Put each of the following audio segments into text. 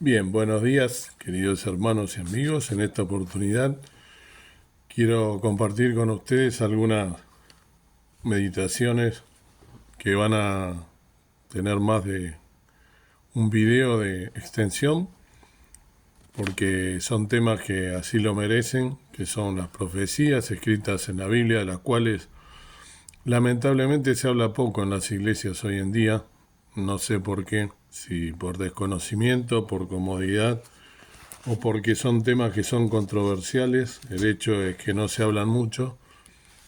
Bien, buenos días, queridos hermanos y amigos. En esta oportunidad quiero compartir con ustedes algunas meditaciones que van a tener más de un video de extensión, porque son temas que así lo merecen, que son las profecías escritas en la Biblia, de las cuales lamentablemente se habla poco en las iglesias hoy en día. No sé por qué, si por desconocimiento, por comodidad o porque son temas que son controversiales. El hecho es que no se hablan mucho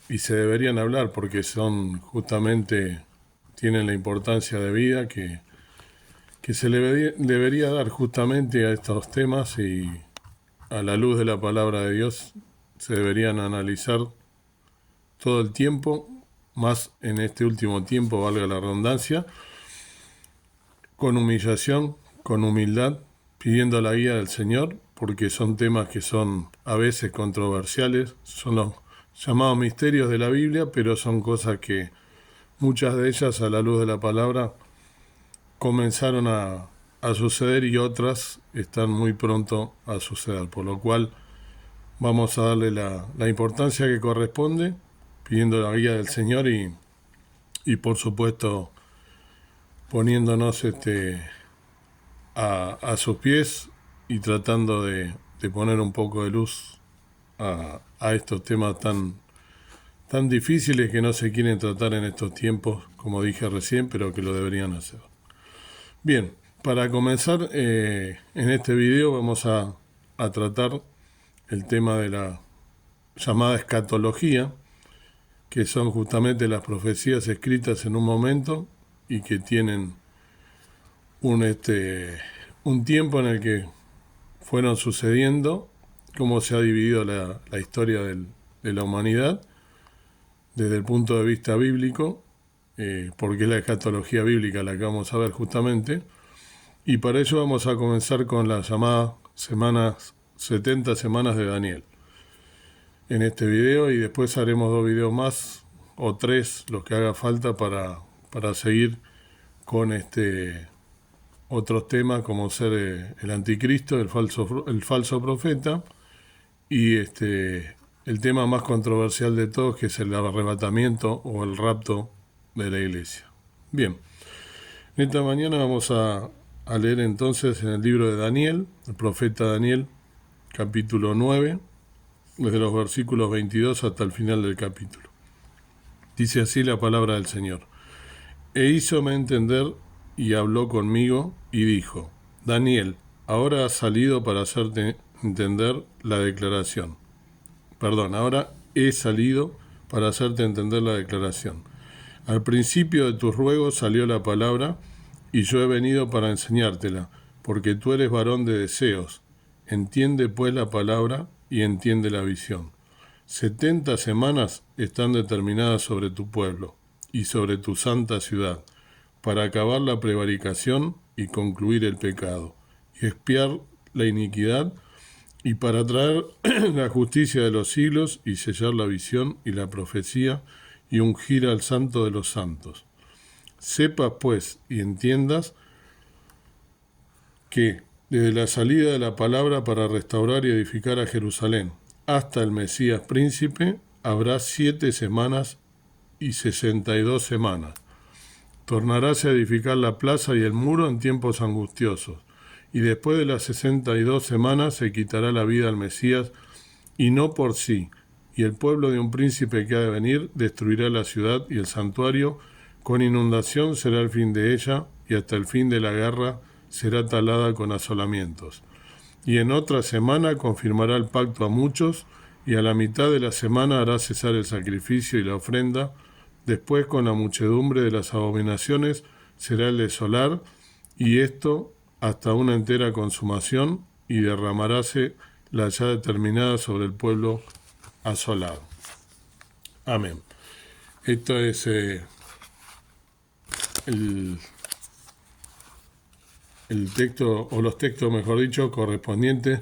y se deberían hablar porque son justamente, tienen la importancia de vida que se le debería dar justamente a estos temas, y a la luz de la palabra de Dios se deberían analizar todo el tiempo, más en este último tiempo, valga la redundancia, con humillación, con humildad, pidiendo la guía del Señor, porque son temas que son a veces controversiales, son los llamados misterios de la Biblia, pero son cosas que muchas de ellas a la luz de la palabra comenzaron a suceder y otras están muy pronto a suceder, por lo cual vamos a darle la importancia que corresponde, pidiendo la guía del Señor y por supuesto poniéndonos a sus pies y tratando de poner un poco de luz a estos temas tan difíciles que no se quieren tratar en estos tiempos, como dije recién, pero que lo deberían hacer. Bien, para comenzar, en este video vamos a tratar el tema de la llamada escatología, que son justamente las profecías escritas en un momento y que tienen un tiempo en el que fueron sucediendo, cómo se ha dividido la historia de la humanidad desde el punto de vista bíblico, porque es la escatología bíblica la que vamos a ver justamente, y para ello vamos a comenzar con las llamadas 70 semanas de Daniel en este video, y después haremos 2 videos más, o 3, los que haga falta, para seguir con otros temas como ser el anticristo, el falso profeta, y el tema más controversial de todos, que es el arrebatamiento o el rapto de la iglesia. Bien, esta mañana vamos a leer entonces en el libro de Daniel, el profeta Daniel, capítulo 9, desde los versículos 22 hasta el final del capítulo. Dice así la palabra del Señor. E hízome entender y habló conmigo y dijo: Daniel, ahora has salido para hacerte entender la declaración. Ahora he salido para hacerte entender la declaración. Al principio de tus ruegos salió la palabra, y yo he venido para enseñártela, porque tú eres varón de deseos. Entiende pues la palabra y entiende la visión. 70 semanas están determinadas sobre tu pueblo y sobre tu santa ciudad, para acabar la prevaricación y concluir el pecado, y expiar la iniquidad, y para traer la justicia de los siglos, y sellar la visión y la profecía, y ungir al santo de los santos. Sepas pues y entiendas que desde la salida de la palabra para restaurar y edificar a Jerusalén hasta el Mesías príncipe habrá 7 semanas y 62 semanas. Tornarás a edificar la plaza y el muro en tiempos angustiosos, y después de las 62 semanas se quitará la vida al Mesías, y no por sí, y el pueblo de un príncipe que ha de venir destruirá la ciudad y el santuario, con inundación será el fin de ella, y hasta el fin de la guerra será talada con asolamientos. Y en otra semana confirmará el pacto a muchos, y a la mitad de la semana hará cesar el sacrificio y la ofrenda. Después, con la muchedumbre de las abominaciones, será el desolar, y esto hasta una entera consumación, y derramaráse la ya determinada sobre el pueblo asolado. Amén. Esto es el texto, o los textos, mejor dicho, correspondientes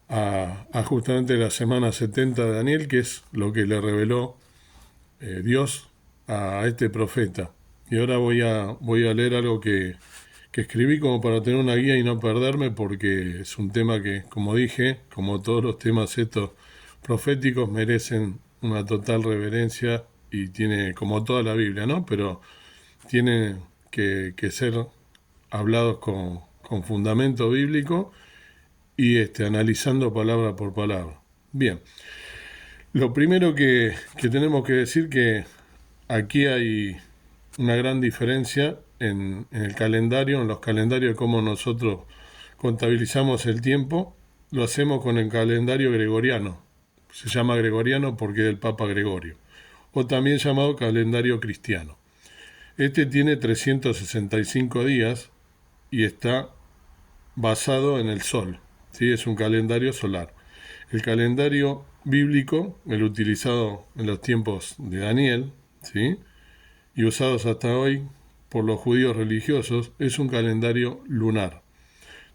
a justamente la semana 70 de Daniel, que es lo que le reveló Dios a este profeta. Y ahora voy a leer algo que que escribí como para tener una guía y no perderme, porque es un tema que, como dije, como todos los temas estos proféticos, merecen una total reverencia y tiene, como toda la Biblia, ¿no? Pero tiene que ser hablados con fundamento bíblico y analizando palabra por palabra. Bien, lo primero que tenemos que decir que aquí hay una gran diferencia en el calendario, en los calendarios, cómo nosotros contabilizamos el tiempo. Lo hacemos con el calendario gregoriano. Se llama gregoriano porque es del Papa Gregorio, o también llamado calendario cristiano. Este tiene 365 días y está basado en el sol, ¿sí? Es un calendario solar. El calendario bíblico, el utilizado en los tiempos de Daniel, ¿sí?, y usados hasta hoy por los judíos religiosos, es un calendario lunar.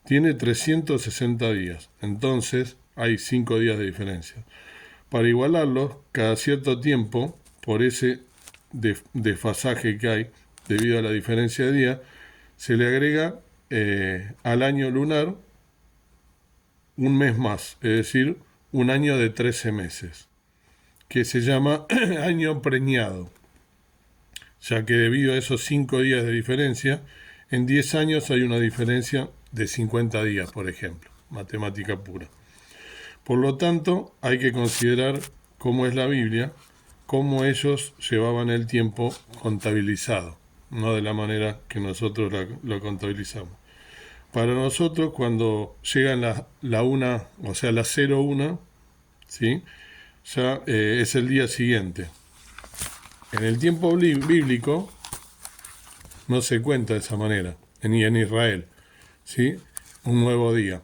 Tiene 360 días, entonces hay 5 días de diferencia. Para igualarlos, cada cierto tiempo, por ese desfasaje que hay debido a la diferencia de días, se le agrega al año lunar un mes más, es decir, un año de 13 meses, que se llama año preñado, ya que debido a esos 5 días de diferencia, en 10 años hay una diferencia de 50 días, por ejemplo, matemática pura. Por lo tanto, hay que considerar cómo es la Biblia, cómo ellos llevaban el tiempo contabilizado, no de la manera que nosotros lo contabilizamos. Para nosotros, cuando llegan la 1, o sea, la 01, ¿sí?, ya es el día siguiente. En el tiempo bíblico no se cuenta de esa manera, ni en Israel, ¿sí?, un nuevo día,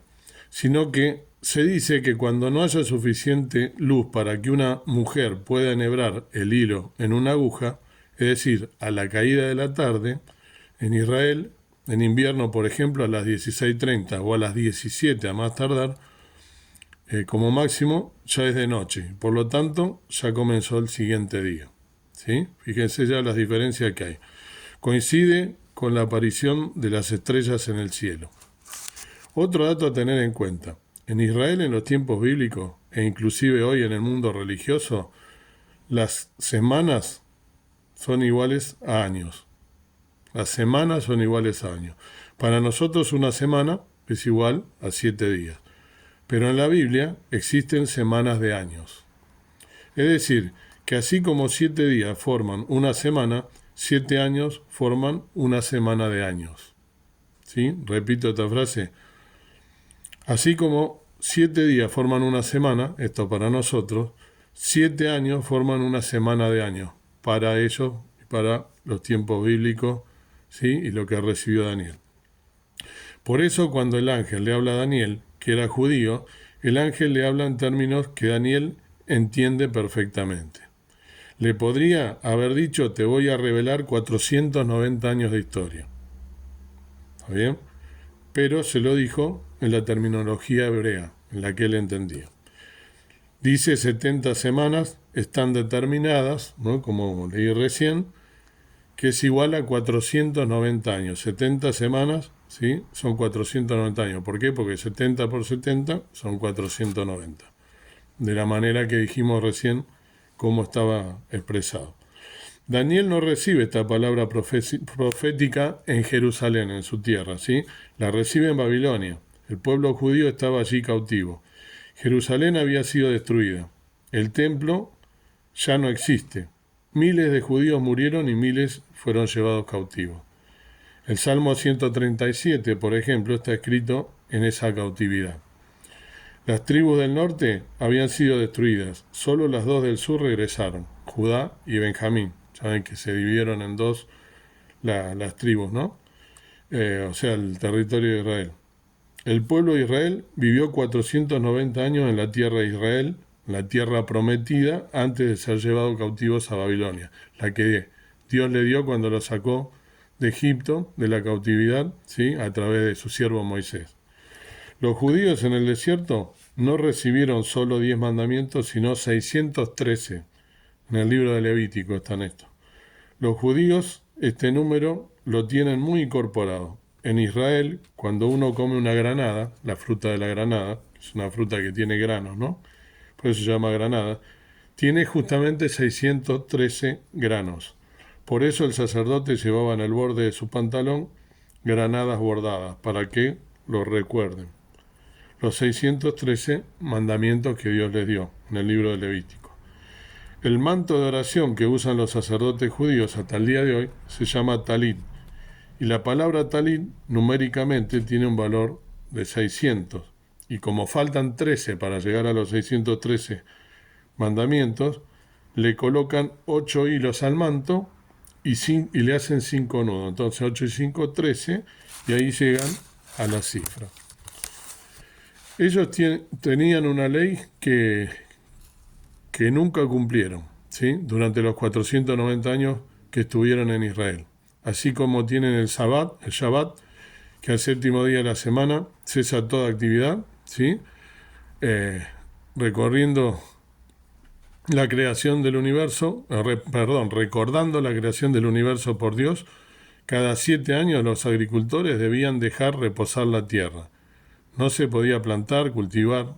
sino que se dice que cuando no haya suficiente luz para que una mujer pueda enhebrar el hilo en una aguja, es decir, a la caída de la tarde, en Israel, en invierno, por ejemplo, a las 16:30 o a las 17 a más tardar, como máximo, ya es de noche. Por lo tanto, ya comenzó el siguiente día, ¿sí? Fíjense ya las diferencias que hay. Coincide con la aparición de las estrellas en el cielo. Otro dato a tener en cuenta. En Israel, en los tiempos bíblicos, e inclusive hoy en el mundo religioso, las semanas son iguales a años. Las semanas son iguales a años. Para nosotros una semana es igual a 7 días. Pero en la Biblia existen semanas de años. Es decir, que así como 7 días forman una semana, 7 años forman una semana de años. ¿Sí? Repito esta frase. Así como 7 días forman una semana, esto para nosotros, 7 años forman una semana de años, para ellos y para los tiempos bíblicos, ¿sí?, y lo que recibió Daniel. Por eso cuando el ángel le habla a Daniel, que era judío, el ángel le habla en términos que Daniel entiende perfectamente. Le podría haber dicho, te voy a revelar 490 años de historia. ¿Está bien? Pero se lo dijo en la terminología hebrea, en la que él entendía. Dice 70 semanas están determinadas, ¿no?, como leí recién, que es igual a 490 años. 70 semanas, ¿sí?, son 490 años. ¿Por qué? Porque 70 por 70 son 490. De la manera que dijimos recién, cómo estaba expresado. Daniel no recibe esta palabra profética en Jerusalén, en su tierra, ¿sí? La recibe en Babilonia. El pueblo judío estaba allí cautivo. Jerusalén había sido destruida. El templo ya no existe. Miles de judíos murieron y miles fueron llevados cautivos. El Salmo 137, por ejemplo, está escrito en esa cautividad. Las tribus del norte habían sido destruidas. Solo las 2 del sur regresaron, Judá y Benjamín. Saben que se dividieron en 2 las tribus, ¿no? O sea, el territorio de Israel. El pueblo de Israel vivió 490 años en la tierra de Israel, la tierra prometida, antes de ser llevados cautivos a Babilonia, la que Dios le dio cuando lo sacó de Egipto, de la cautividad, ¿sí?, a través de su siervo Moisés. Los judíos en el desierto no recibieron solo 10 mandamientos, sino 613. En el libro de Levítico están estos. Los judíos este número lo tienen muy incorporado. en Israel, cuando uno come una granada, la fruta de la granada, es una fruta que tiene granos, ¿no? Por eso se llama granada, tiene justamente 613 granos. Por eso el sacerdote llevaba en el borde de su pantalón granadas bordadas, para que lo recuerden. Los 613 mandamientos que Dios les dio en el libro de Levítico. El manto de oración que usan los sacerdotes judíos hasta el día de hoy se llama talit, y la palabra talit numéricamente tiene un valor de 600, y como faltan 13 para llegar a los 613 mandamientos, le colocan 8 hilos al manto y le hacen 5 nudos. Entonces 8 y 5, 13, y ahí llegan a la cifra. Ellos tenían una ley que nunca cumplieron, ¿sí? Durante los 490 años que estuvieron en Israel. Así como tienen el Shabbat, que al séptimo día de la semana cesa toda actividad, ¿sí? Recordando la creación del universo por Dios, cada 7 años los agricultores debían dejar reposar la tierra. No se podía plantar, cultivar,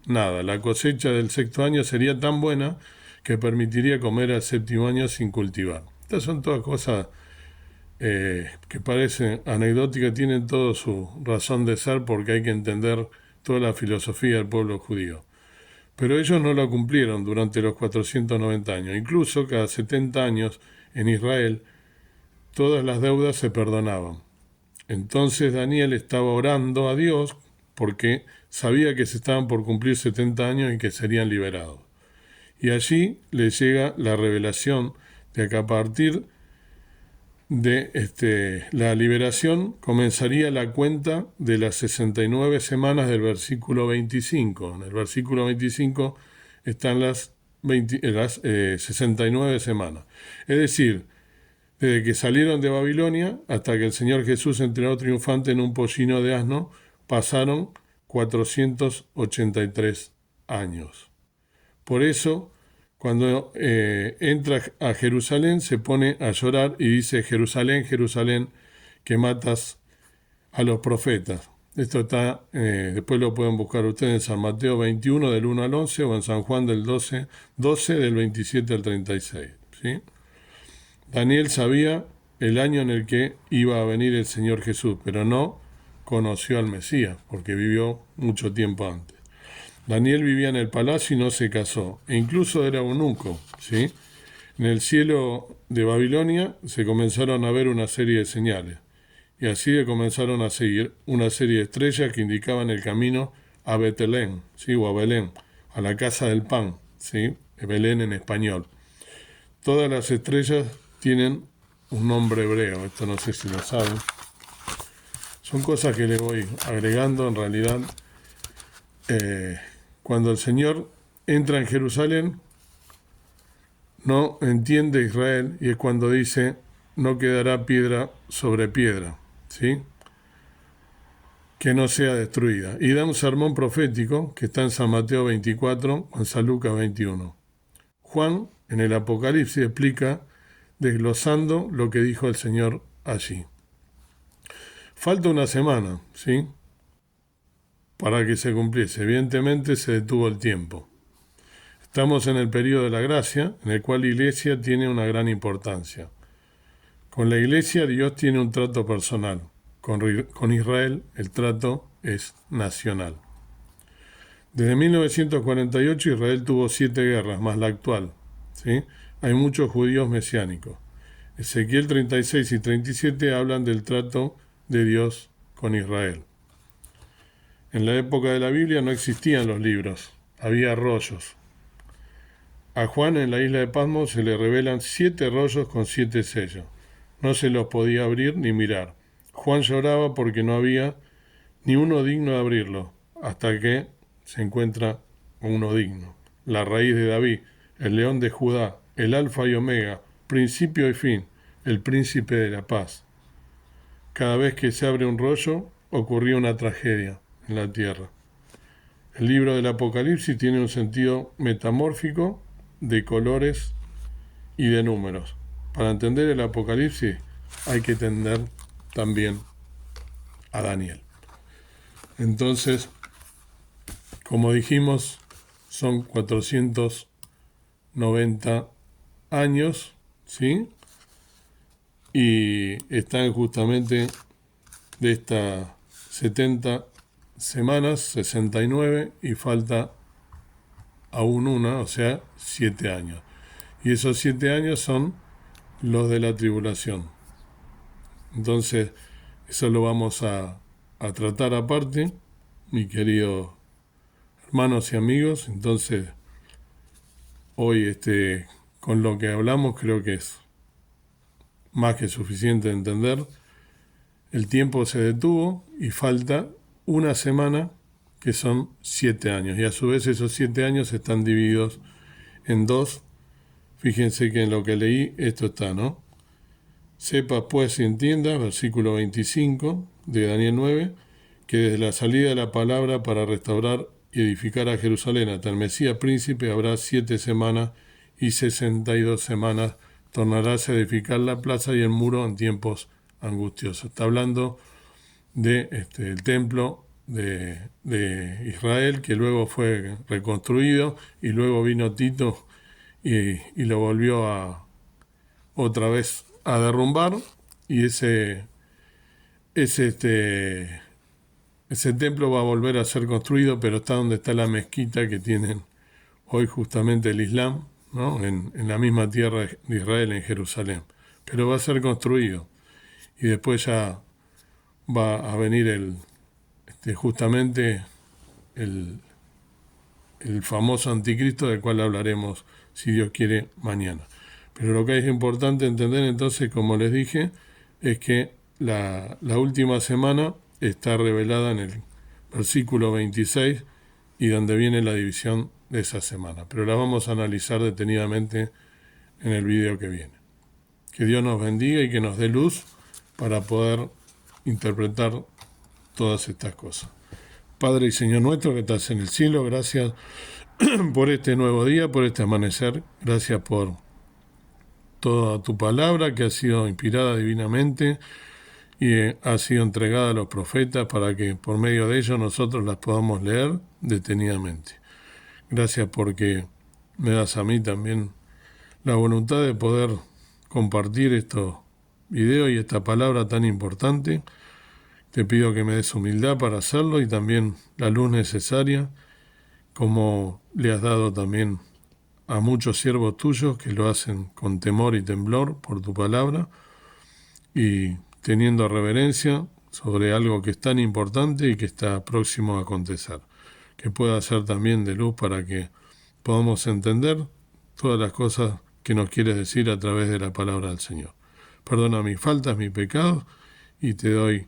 nada. La cosecha del sexto año sería tan buena que permitiría comer al séptimo año sin cultivar. Estas son todas cosas que parecen anecdóticas, tienen todo su razón de ser, porque hay que entender toda la filosofía del pueblo judío. Pero ellos no la cumplieron durante los 490 años. Incluso cada 70 años en Israel todas las deudas se perdonaban. Entonces Daniel estaba orando a Dios porque sabía que se estaban por cumplir 70 años y que serían liberados. Y allí le llega la revelación de que a partir de la liberación comenzaría la cuenta de las 69 semanas del versículo 25. En el versículo 25 están las 69 semanas. Es decir, desde que salieron de Babilonia hasta que el Señor Jesús entregó triunfante en un pollino de asno, pasaron 483 años. Por eso, cuando entra a Jerusalén, se pone a llorar y dice: Jerusalén, Jerusalén, que matas a los profetas. Esto está, después lo pueden buscar ustedes en San Mateo 21, del 1 al 11, o en San Juan del 12, del 27 al 36. ¿Sí? Daniel sabía el año en el que iba a venir el Señor Jesús, pero no conoció al Mesías, porque vivió mucho tiempo antes. Daniel vivía en el palacio y no se casó, e incluso era eunuco, ¿sí? En el cielo de Babilonia se comenzaron a ver una serie de señales, y así le comenzaron a seguir una serie de estrellas que indicaban el camino a Betlén, ¿sí? O a Belén, a la casa del pan, ¿sí? Belén en español. Todas las estrellas tienen un nombre hebreo, esto no sé si lo saben. Son cosas que le voy agregando. En realidad, cuando el Señor entra en Jerusalén, no entiende Israel, y es cuando dice: no quedará piedra sobre piedra, ¿sí? Que no sea destruida. Y da un sermón profético que está en San Mateo 24 o en San Lucas 21. Juan, en el Apocalipsis, explica, desglosando lo que dijo el Señor allí. Falta una semana, ¿sí? Para que se cumpliese. Evidentemente se detuvo el tiempo. Estamos en el periodo de la gracia, en el cual la Iglesia tiene una gran importancia. Con la Iglesia Dios tiene un trato personal. Con Israel el trato es nacional. Desde 1948 Israel tuvo 7 guerras, más la actual, ¿sí? Hay muchos judíos mesiánicos. Ezequiel 36 y 37 hablan del trato de Dios con Israel. En la época de la Biblia no existían los libros, había rollos. A Juan en la isla de Patmos se le revelan 7 rollos con 7 sellos. No se los podía abrir ni mirar. Juan lloraba porque no había ni uno digno de abrirlo, hasta que se encuentra uno digno. La raíz de David, el león de Judá, el alfa y omega, principio y fin, el príncipe de la paz. Cada vez que se abre un rollo, ocurría una tragedia en la tierra. El libro del Apocalipsis tiene un sentido metamórfico de colores y de números. Para entender el Apocalipsis hay que entender también a Daniel. Entonces, como dijimos, son 490 años, ¿sí? Y están justamente de estas 70 semanas, 69, y falta aún una, o sea, 7 años. Y esos 7 años son los de la tribulación. Entonces, eso lo vamos a tratar aparte, mis queridos hermanos y amigos. Entonces, hoy con lo que hablamos creo que es más que suficiente de entender. El tiempo se detuvo y falta una semana, que son 7 años. Y a su vez esos 7 años están divididos en dos. Fíjense que en lo que leí esto está, ¿no? Sepa pues y entienda, versículo 25 de Daniel 9, que desde la salida de la palabra para restaurar y edificar a Jerusalén hasta el Mesías príncipe habrá 7 semanas y 62 semanas tornaráse a edificar la plaza y el muro en tiempos angustiosos. Está hablando de el templo de Israel, que luego fue reconstruido, y luego vino Tito y lo volvió otra vez a derrumbar, y ese templo va a volver a ser construido, pero está donde está la mezquita que tienen hoy justamente el Islam, ¿no? En la misma tierra de Israel, en Jerusalén. Pero va a ser construido, y después ya va a venir justamente el famoso anticristo, del cual hablaremos, si Dios quiere, mañana. Pero lo que es importante entender entonces, como les dije, es que la última semana está revelada en el versículo 26, y donde viene la división de esa semana. Pero la vamos a analizar detenidamente en el video que viene. Que Dios nos bendiga y que nos dé luz para poder interpretar todas estas cosas. Padre y Señor nuestro que estás en el cielo, gracias por este nuevo día, por este amanecer. Gracias por toda tu palabra que ha sido inspirada divinamente y ha sido entregada a los profetas para que por medio de ellos nosotros las podamos leer detenidamente. Gracias porque me das a mí también la voluntad de poder compartir estos videos y esta palabra tan importante. Te pido que me des humildad para hacerlo y también la luz necesaria, como le has dado también a muchos siervos tuyos que lo hacen con temor y temblor por tu palabra y teniendo reverencia sobre algo que es tan importante y que está próximo a acontecer. Que pueda ser también de luz para que podamos entender todas las cosas que nos quieres decir a través de la palabra del Señor. Perdona mis faltas, mis pecados, y te doy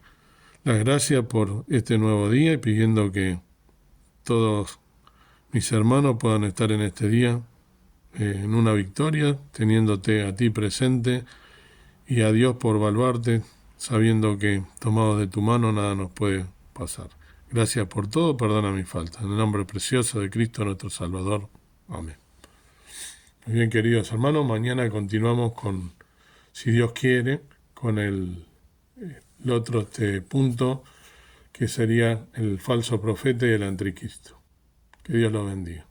las gracias por este nuevo día y pidiendo que todos mis hermanos puedan estar en este día en una victoria, teniéndote a ti presente y a Dios por baluarte, sabiendo que tomados de tu mano nada nos puede pasar. Gracias por todo, perdona mis faltas. En el nombre precioso de Cristo nuestro Salvador. Amén. Muy bien, queridos hermanos, mañana continuamos con, si Dios quiere, con el otro punto, que sería el falso profeta y el anticristo. Que Dios los bendiga.